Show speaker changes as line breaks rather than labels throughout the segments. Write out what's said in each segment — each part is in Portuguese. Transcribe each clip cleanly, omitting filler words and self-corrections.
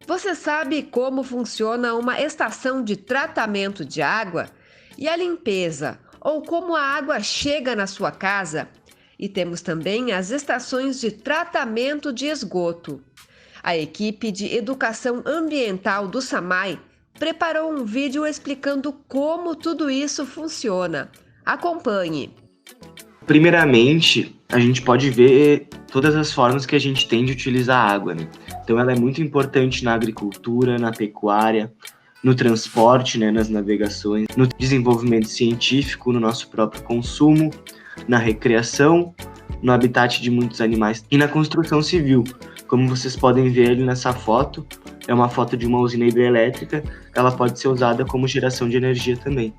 Você sabe como funciona uma estação de tratamento de água e a limpeza, ou como a água chega na sua casa? E temos também as estações de tratamento de esgoto. A equipe de educação ambiental do SAMAI preparou um vídeo explicando como tudo isso funciona. Acompanhe!
Primeiramente, a gente pode ver todas as formas que a gente tem de utilizar a água, né? Então ela é muito importante na agricultura, na pecuária, no transporte, né, nas navegações, no desenvolvimento científico, no nosso próprio consumo, na recreação, no habitat de muitos animais e na construção civil. Como vocês podem ver ali nessa foto, é uma foto de uma usina hidrelétrica, ela pode ser usada como geração de energia também.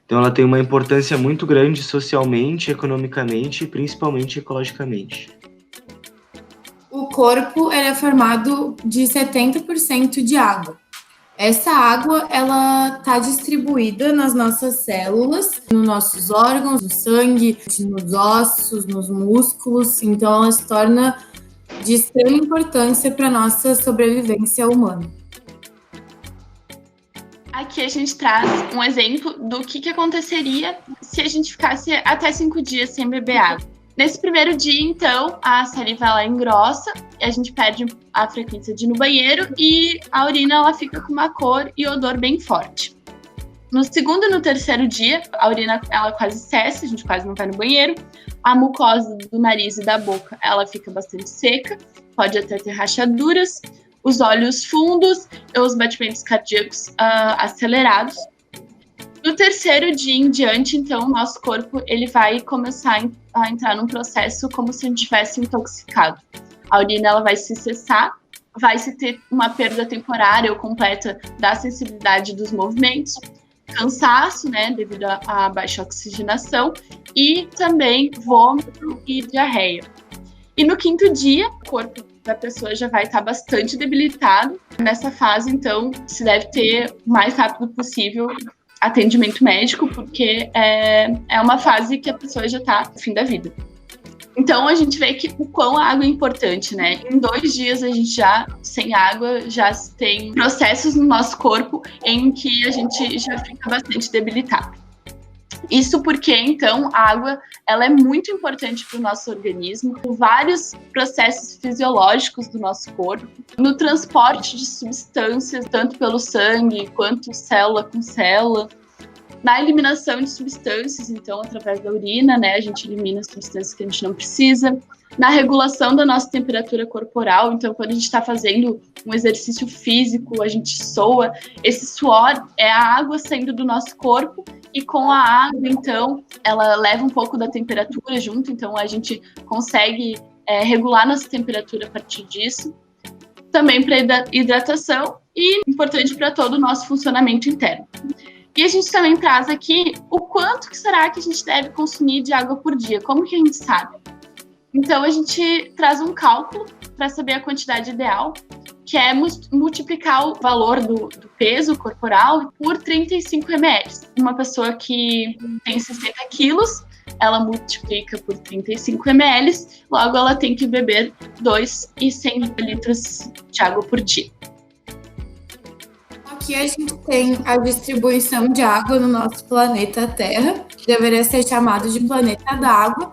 Então ela tem uma importância muito grande socialmente, economicamente e principalmente ecologicamente.
O corpo ele é formado de 70% de água. Essa água ela está distribuída nas nossas células, nos nossos órgãos, no sangue, nos ossos, nos músculos. Então ela se torna de extrema importância para a nossa sobrevivência humana.
Aqui a gente traz um exemplo do que aconteceria se a gente ficasse até 5 dias sem beber água. Nesse primeiro dia, então, a saliva ela engrossa, a gente perde a frequência de ir no banheiro e a urina ela fica com uma cor e odor bem forte. No segundo e no terceiro dia, a urina ela quase cessa, a gente quase não vai no banheiro. A mucosa do nariz e da boca ela fica bastante seca, pode até ter rachaduras. Os olhos fundos e os batimentos cardíacos acelerados. No terceiro dia em diante, então, o nosso corpo ele vai começar a entrar num processo como se a gente estivesse intoxicado. A urina ela vai se cessar, vai se ter uma perda temporária ou completa da sensibilidade dos movimentos, cansaço, né, devido à baixa oxigenação, e também vômito e diarreia. E no quinto dia, o corpo da pessoa já vai estar bastante debilitado. Nessa fase, então, se deve ter o mais rápido possível atendimento médico, porque é uma fase que a pessoa já está no fim da vida. Então, a gente vê que o quão a água é importante, né? Em 2 dias, a gente já, sem água, já tem processos no nosso corpo em que a gente já fica bastante debilitado. Isso porque, então, a água ela é muito importante para o nosso organismo, por vários processos fisiológicos do nosso corpo, no transporte de substâncias, tanto pelo sangue, quanto célula com célula, na eliminação de substâncias, então, através da urina, né, a gente elimina as substâncias que a gente não precisa, na regulação da nossa temperatura corporal, então, quando a gente está fazendo um exercício físico, a gente soa, esse suor é a água saindo do nosso corpo, e com a água, então, ela leva um pouco da temperatura junto, então a gente consegue regular nossa temperatura a partir disso. Também para hidratação e importante para todo o nosso funcionamento interno. E a gente também traz aqui o quanto que será que a gente deve consumir de água por dia, como que a gente sabe? Então a gente traz um cálculo para saber a quantidade ideal, que é multiplicar o valor do peso corporal por 35 ml. Uma pessoa que tem 60 quilos, ela multiplica por 35 ml, logo ela tem que beber 2,100 litros de água por dia.
Aqui a gente tem a distribuição de água no nosso planeta Terra, deveria ser chamado de planeta d'água,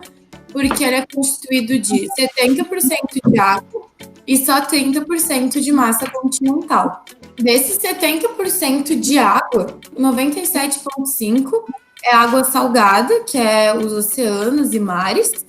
porque ele é constituído de 70% de água e só 30% de massa continental. Desses 70% de água, 97,5% é água salgada, que é os oceanos e mares,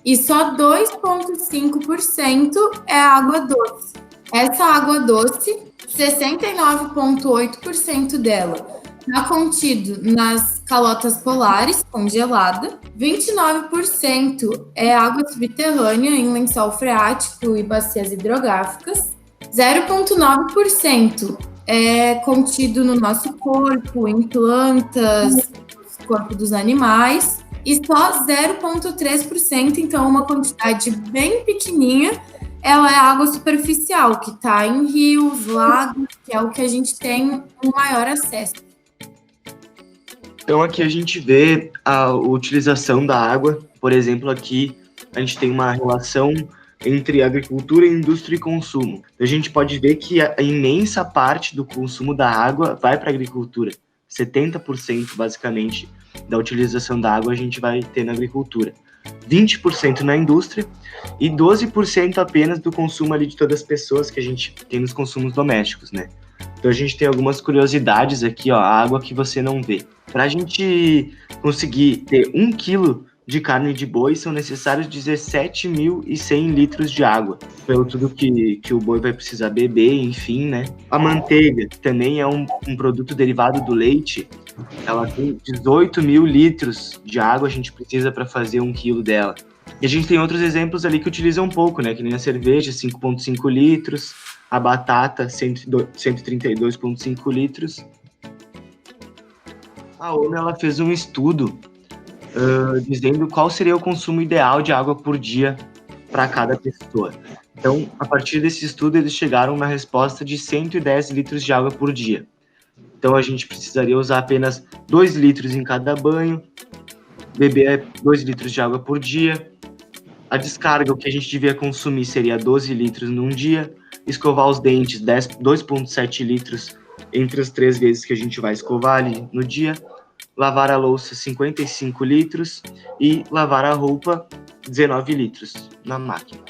e só 2,5% é água doce. Essa água doce, 69,8% dela está contido nas calotas polares, congelada, 29% é água subterrânea em lençol freático e bacias hidrográficas, 0,9% é contido no nosso corpo, em plantas, no corpo dos animais, e só 0,3%, então uma quantidade bem pequenininha, ela é água superficial, que está em rios, lagos, que é o que a gente tem o maior acesso.
Então aqui a gente vê a utilização da água. Por exemplo, aqui a gente tem uma relação entre agricultura, indústria e consumo. A gente pode ver que a imensa parte do consumo da água vai para a agricultura. 70% basicamente da utilização da água a gente vai ter na agricultura. 20% na indústria e 12% apenas do consumo ali de todas as pessoas que a gente tem nos consumos domésticos, né? Então a gente tem algumas curiosidades aqui, ó, a água que você não vê. Para a gente conseguir ter 1 quilo de carne de boi, são necessários 17.100 litros de água, pelo tudo que o boi vai precisar beber, enfim, né? A manteiga, que também é um produto derivado do leite, ela tem 18.000 litros de água, a gente precisa para fazer 1 quilo dela. E a gente tem outros exemplos ali que utilizam um pouco, né? Que nem a cerveja, 5,5 litros, a batata, 132,5 litros. A ONU ela fez um estudo dizendo qual seria o consumo ideal de água por dia para cada pessoa. Então, a partir desse estudo, eles chegaram na resposta de 110 litros de água por dia. Então, a gente precisaria usar apenas 2 litros em cada banho, beber 2 litros de água por dia. A descarga, o que a gente devia consumir seria 12 litros num dia. Escovar os dentes, 2,7 litros entre as 3 vezes que a gente vai escovar ali no dia. Lavar a louça, 55 litros. E lavar a roupa, 19 litros na máquina.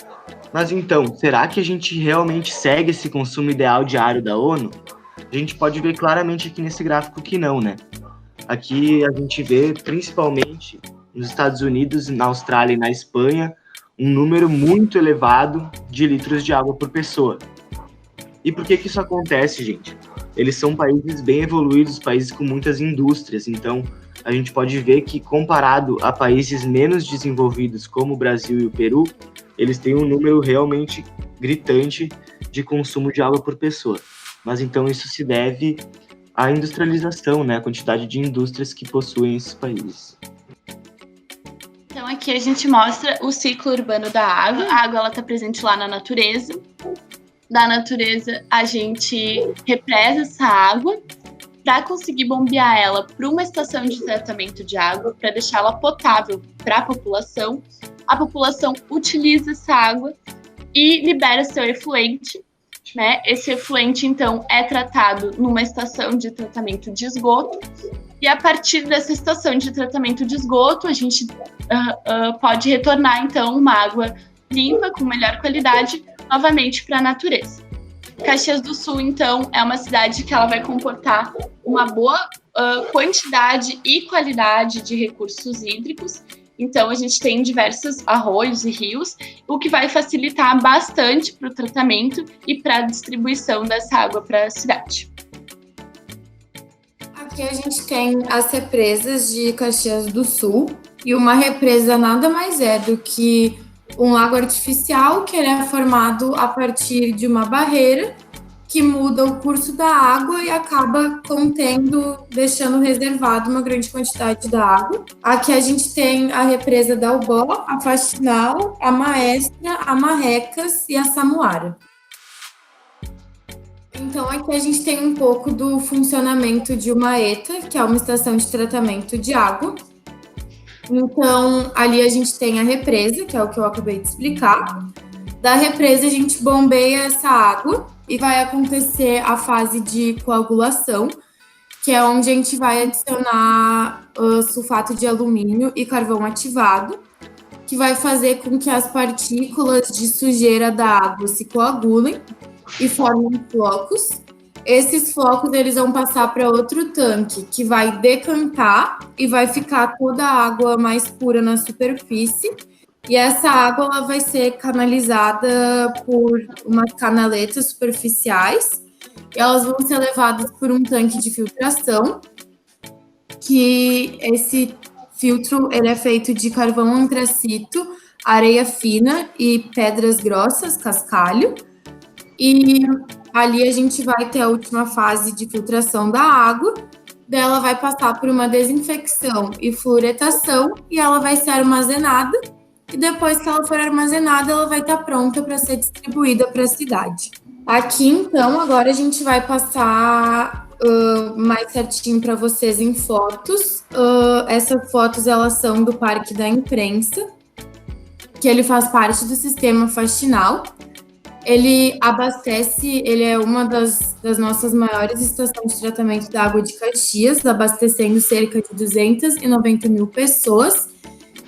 Mas então, será que a gente realmente segue esse consumo ideal diário da ONU? A gente pode ver claramente aqui nesse gráfico que não, né? Aqui a gente vê, principalmente nos Estados Unidos, na Austrália e na Espanha, um número muito elevado de litros de água por pessoa. E por que isso acontece, gente? Eles são países bem evoluídos, países com muitas indústrias, então a gente pode ver que, comparado a países menos desenvolvidos, como o Brasil e o Peru, eles têm um número realmente gritante de consumo de água por pessoa. Mas então isso se deve à industrialização, né? A quantidade de indústrias que possuem esses países.
Então aqui a gente mostra o ciclo urbano da água. A água ela está presente lá na natureza. Da natureza a gente represa essa água para conseguir bombear ela para uma estação de tratamento de água, para deixá-la potável para a população. A população utiliza essa água e libera seu efluente, né? Esse efluente, então, é tratado numa estação de tratamento de esgoto. E a partir dessa estação de tratamento de esgoto, a gente pode retornar, então, uma água limpa, com melhor qualidade, novamente para a natureza. Caxias do Sul, então, é uma cidade que ela vai comportar uma boa quantidade e qualidade de recursos hídricos. Então, a gente tem diversos arroios e rios, o que vai facilitar bastante para o tratamento e para a distribuição dessa água para a cidade.
Aqui a gente tem as represas de Caxias do Sul, e uma represa nada mais é do que um lago artificial que ele é formado a partir de uma barreira que muda o curso da água e acaba contendo, deixando reservado uma grande quantidade da água. Aqui a gente tem a represa da Ubó, a Faxinal, a Maestra, a Marrecas e a Samuara. Então aqui a gente tem um pouco do funcionamento de uma ETA, que é uma estação de tratamento de água. Então ali a gente tem a represa, que é o que eu acabei de explicar. Da represa a gente bombeia essa água e vai acontecer a fase de coagulação, que é onde a gente vai adicionar sulfato de alumínio e carvão ativado, que vai fazer com que as partículas de sujeira da água se coagulem e formem flocos. Esses flocos eles vão passar para outro tanque, que vai decantar e vai ficar toda a água mais pura na superfície. E essa água ela vai ser canalizada por umas canaletas superficiais. E elas vão ser levadas por um tanque de filtração, que esse filtro ele é feito de carvão antracito, areia fina e pedras grossas, cascalho. E ali a gente vai ter a última fase de filtração da água. Dela vai passar por uma desinfecção e fluoretação e ela vai ser armazenada. E depois que ela for armazenada, ela vai estar pronta para ser distribuída para a cidade. Aqui, então, agora a gente vai passar mais certinho para vocês em fotos. Essas fotos, elas são do Parque da Imprensa. que ele faz parte do sistema faxinal. Ele é uma das nossas maiores estações de tratamento da água de Caxias, abastecendo cerca de 290 mil pessoas.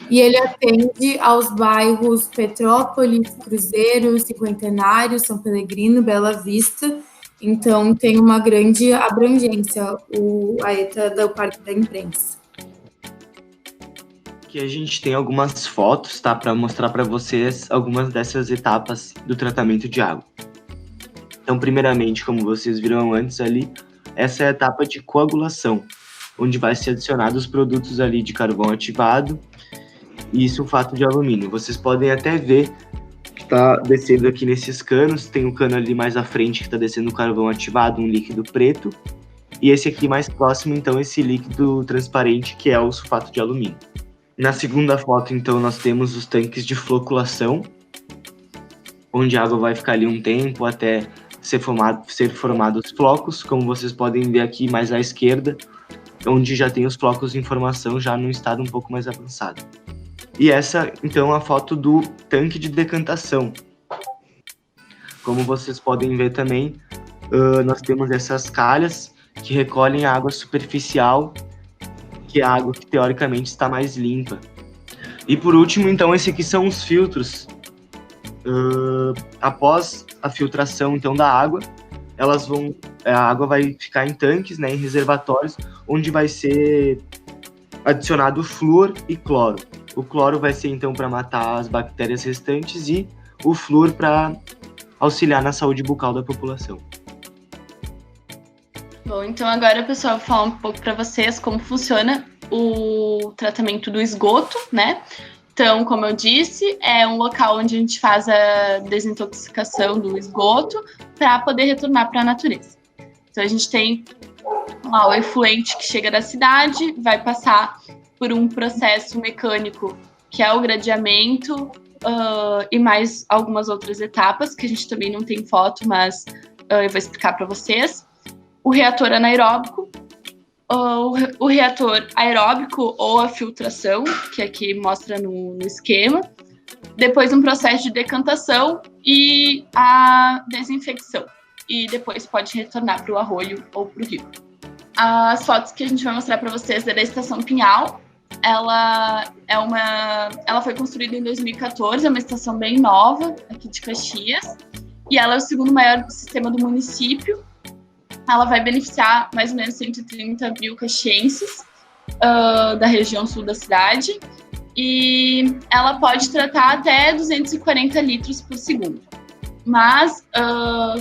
E ele atende aos bairros Petrópolis, Cruzeiro, Cinquentenário, São Pellegrino, Bela Vista. Então, tem uma grande abrangência a ETA do Parque da Imprensa.
Aqui a gente tem algumas fotos, tá, para mostrar para vocês algumas dessas etapas do tratamento de água. Então, primeiramente, como vocês viram antes ali, essa é a etapa de coagulação, onde vai ser adicionado os produtos ali de carvão ativado e sulfato de alumínio. Vocês podem até ver que está descendo aqui nesses canos, tem um cano ali mais à frente que está descendo o carvão ativado, um líquido preto, e esse aqui mais próximo, então, esse líquido transparente que é o sulfato de alumínio. Na segunda foto, então, nós temos os tanques de floculação, onde a água vai ficar ali um tempo até ser formados os flocos, como vocês podem ver aqui mais à esquerda, onde já tem os flocos de formação já num estado um pouco mais avançado. E essa, então, é a foto do tanque de decantação. Como vocês podem ver também, nós temos essas calhas que recolhem a água superficial, que é a água que teoricamente está mais limpa. E por último, então, esse aqui são os filtros. Após a filtração, então, da água, a água vai ficar em tanques, né, em reservatórios, onde vai ser adicionado flúor e cloro. O cloro vai ser, então, para matar as bactérias restantes e o flúor para auxiliar na saúde bucal da população.
Bom, então agora, pessoal, eu vou falar um pouco para vocês como funciona o tratamento do esgoto, né? Então, como eu disse, é um local onde a gente faz a desintoxicação do esgoto para poder retornar para a natureza. Então, a gente tem lá o efluente que chega da cidade, vai passar por um processo mecânico que é o gradeamento e mais algumas outras etapas que a gente também não tem foto, mas eu vou explicar para vocês. O reator anaeróbico, o reator aeróbico ou a filtração, que aqui mostra no esquema. Depois um processo de decantação e a desinfecção. E depois pode retornar para o arroio ou para o rio. As fotos que a gente vai mostrar para vocês é da Estação Pinhal. Ela foi construída em 2014, é uma estação bem nova aqui de Caxias. E ela é o segundo maior sistema do município. Ela vai beneficiar mais ou menos 130 mil caxienses da região sul da cidade. E ela pode tratar até 240 litros por segundo. Mas,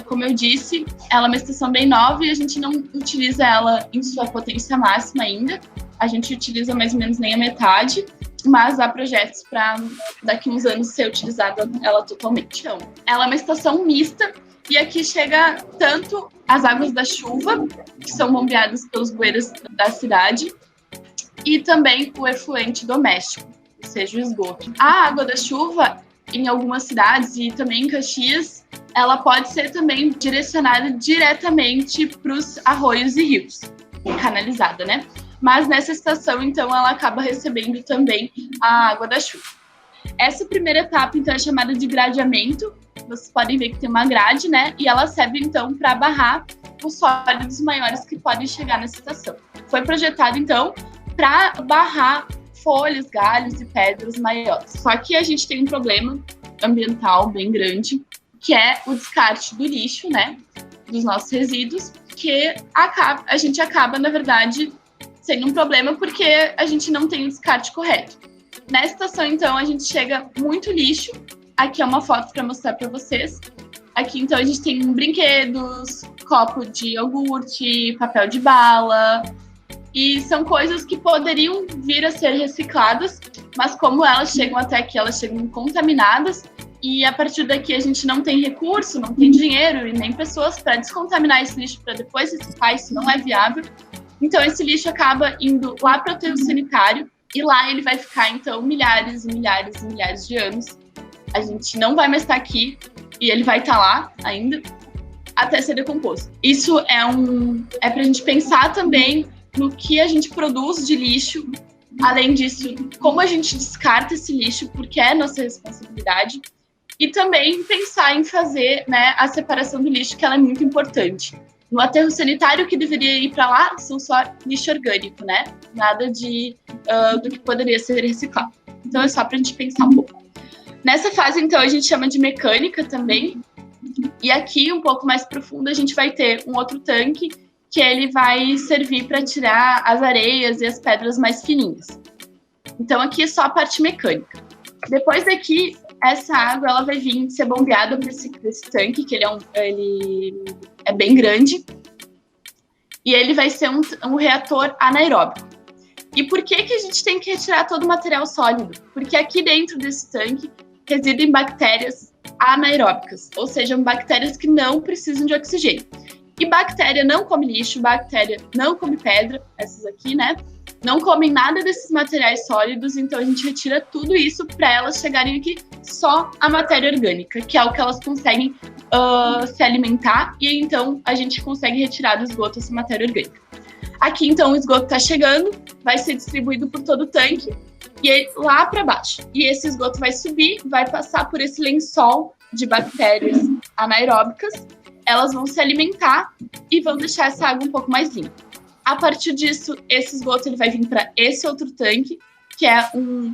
como eu disse, ela é uma estação bem nova e a gente não utiliza ela em sua potência máxima ainda. A gente utiliza mais ou menos nem a metade, mas há projetos para daqui a uns anos ser utilizada ela totalmente. Então, ela é uma estação mista e aqui chega tanto as águas da chuva, que são bombeadas pelos bueiros da cidade, e também o efluente doméstico, ou seja, o esgoto. A água da chuva, em algumas cidades e também em Caxias, ela pode ser também direcionada diretamente para os arroios e rios, canalizada, né? Mas nessa estação, então, ela acaba recebendo também a água da chuva. Essa primeira etapa, então, é chamada de gradeamento. Vocês podem ver que tem uma grade, né? E ela serve, então, para barrar os sólidos maiores que podem chegar nessa estação. Foi projetado, então, para barrar folhas, galhos e pedras maiores. Só que a gente tem um problema ambiental bem grande, que é o descarte do lixo, né? Dos nossos resíduos, que a gente acaba, na verdade, sendo um problema porque a gente não tem o descarte correto. Nessa estação, então, a gente chega muito lixo. Aqui é uma foto para mostrar para vocês. Aqui, então, a gente tem brinquedos, copo de iogurte, papel de bala. E são coisas que poderiam vir a ser recicladas, mas como elas chegam até aqui, elas chegam contaminadas. E a partir daqui a gente não tem recurso, não tem dinheiro e nem pessoas para descontaminar esse lixo para depois reciclar, isso não é viável. Então, esse lixo acaba indo lá para o aterro sanitário e lá ele vai ficar, então, milhares e milhares e milhares de anos. A gente não vai mais estar aqui e ele vai estar lá ainda até ser decomposto. Isso é para a gente pensar também no que a gente produz de lixo Além disso, como a gente descarta esse lixo, porque é nossa responsabilidade. E também pensar em fazer, né, a separação do lixo, que ela é muito importante. No aterro sanitário, o que deveria ir para lá são só lixo orgânico, né? Nada do que poderia ser reciclado. Então, é só para a gente pensar um pouco. Nessa fase, então, a gente chama de mecânica também. E aqui, um pouco mais profundo, a gente vai ter um outro tanque que ele vai servir para tirar as areias e as pedras mais fininhas. Então, aqui é só a parte mecânica. Depois daqui, essa água ela vai vir ser bombeada para esse tanque, que ele é bem grande. E ele vai ser um reator anaeróbico. E por que a gente tem que retirar todo o material sólido? Porque aqui dentro desse tanque residem bactérias anaeróbicas, ou seja, bactérias que não precisam de oxigênio. E bactéria não come lixo, bactéria não come pedra, essas aqui, né? Não comem nada desses materiais sólidos, então a gente retira tudo isso para elas chegarem aqui só a matéria orgânica, que é o que elas conseguem se alimentar, e então a gente consegue retirar do esgoto essa matéria orgânica. Aqui, então, o esgoto está chegando, vai ser distribuído por todo o tanque, e aí, lá para baixo. E esse esgoto vai subir, vai passar por esse lençol de bactérias anaeróbicas, elas vão se alimentar e vão deixar essa água um pouco mais limpa. A partir disso, esse esgoto ele vai vir para esse outro tanque, que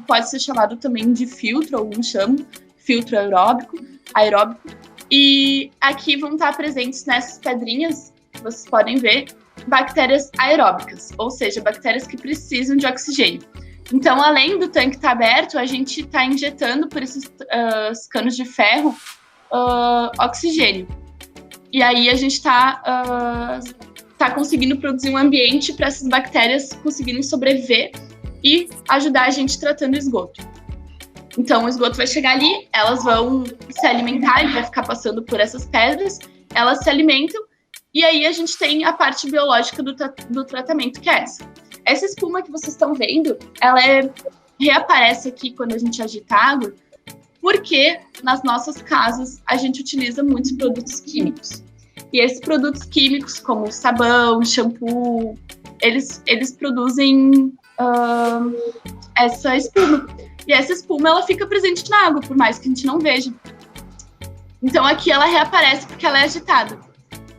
pode ser chamado também de filtro, alguns chamam, filtro aeróbico. E aqui vão estar presentes nessas pedrinhas, que vocês podem ver, bactérias aeróbicas, ou seja, bactérias que precisam de oxigênio. Então, além do tanque estar aberto, a gente está injetando por esses canos de ferro oxigênio. E aí a gente está conseguindo produzir um ambiente para essas bactérias conseguirem sobreviver e ajudar a gente tratando o esgoto. Então, o esgoto vai chegar ali, elas vão se alimentar, ele vai ficar passando por essas pedras, elas se alimentam, e aí a gente tem a parte biológica do tratamento, que é essa. Essa espuma que vocês estão vendo, ela reaparece aqui quando a gente agita a água, porque nas nossas casas a gente utiliza muitos produtos químicos. E esses produtos químicos, como sabão, shampoo, eles produzem essa espuma. E essa espuma, ela fica presente na água, por mais que a gente não veja. Então, aqui ela reaparece porque ela é agitada.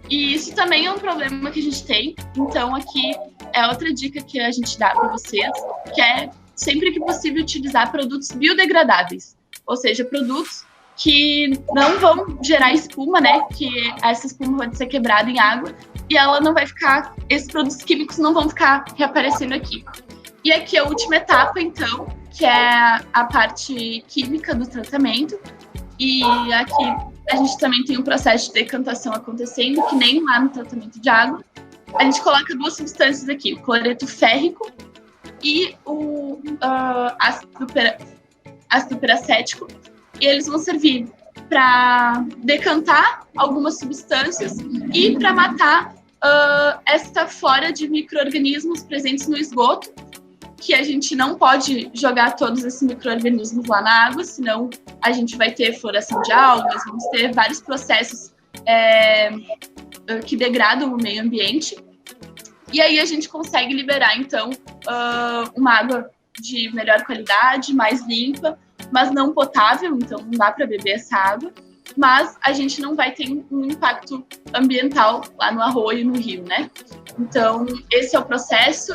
E isso também é um problema que a gente tem. Então, aqui é outra dica que a gente dá para vocês, que é, sempre que possível, utilizar produtos biodegradáveis. Ou seja, produtos que não vão gerar espuma, né? Que essa espuma pode ser quebrada em água e ela não vai ficar, esses produtos químicos não vão ficar reaparecendo aqui. E aqui é a última etapa, então, que é a parte química do tratamento. E aqui a gente também tem um processo de decantação acontecendo, que nem lá no tratamento de água. A gente coloca duas substâncias aqui, o cloreto férrico e o ácido peracético. E eles vão servir para decantar algumas substâncias e para matar esta flora de micro-organismos presentes no esgoto, que a gente não pode jogar todos esses micro-organismos lá na água, senão a gente vai ter floração de algas, vamos ter vários processos que degradam o meio ambiente. E aí a gente consegue liberar, então, uma água de melhor qualidade, mais limpa, mas não potável, então não dá para beber essa água. Mas a gente não vai ter um impacto ambiental lá no arroio e no rio, né? Então, esse é o processo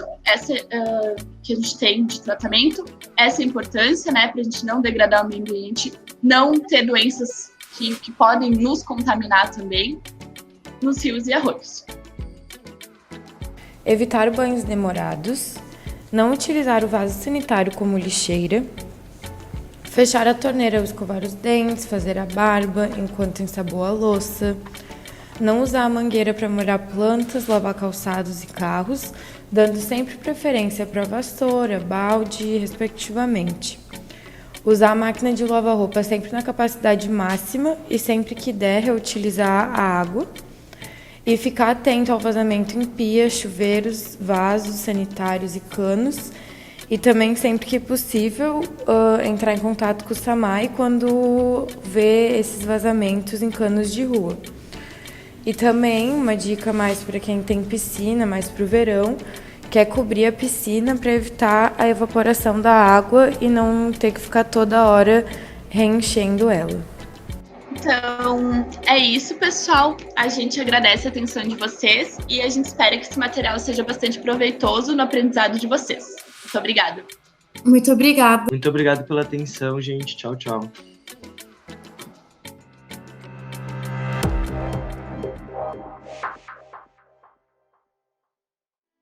que a gente tem de tratamento, essa é a importância, né, para a gente não degradar o meio ambiente, não ter doenças que podem nos contaminar também nos rios e arroios.
Evitar banhos demorados, não utilizar o vaso sanitário como lixeira, fechar a torneira ao escovar os dentes, fazer a barba enquanto ensaboa a louça, não usar a mangueira para molhar plantas, lavar calçados e carros, dando sempre preferência para vassoura, balde, respectivamente. Usar a máquina de lavar roupa sempre na capacidade máxima e sempre que der reutilizar a água. E ficar atento ao vazamento em pias, chuveiros, vasos sanitários e canos. E também, sempre que possível, entrar em contato com o SAMAI quando vê esses vazamentos em canos de rua. E também, uma dica mais para quem tem piscina, mais para o verão, que é cobrir a piscina para evitar a evaporação da água e não ter que ficar toda hora reenchendo ela.
Então, é isso, pessoal. A gente agradece a atenção de vocês e a gente espera que esse material seja bastante proveitoso no aprendizado de vocês. Muito obrigada.
Muito obrigada.
Muito obrigado pela atenção, gente. Tchau, tchau.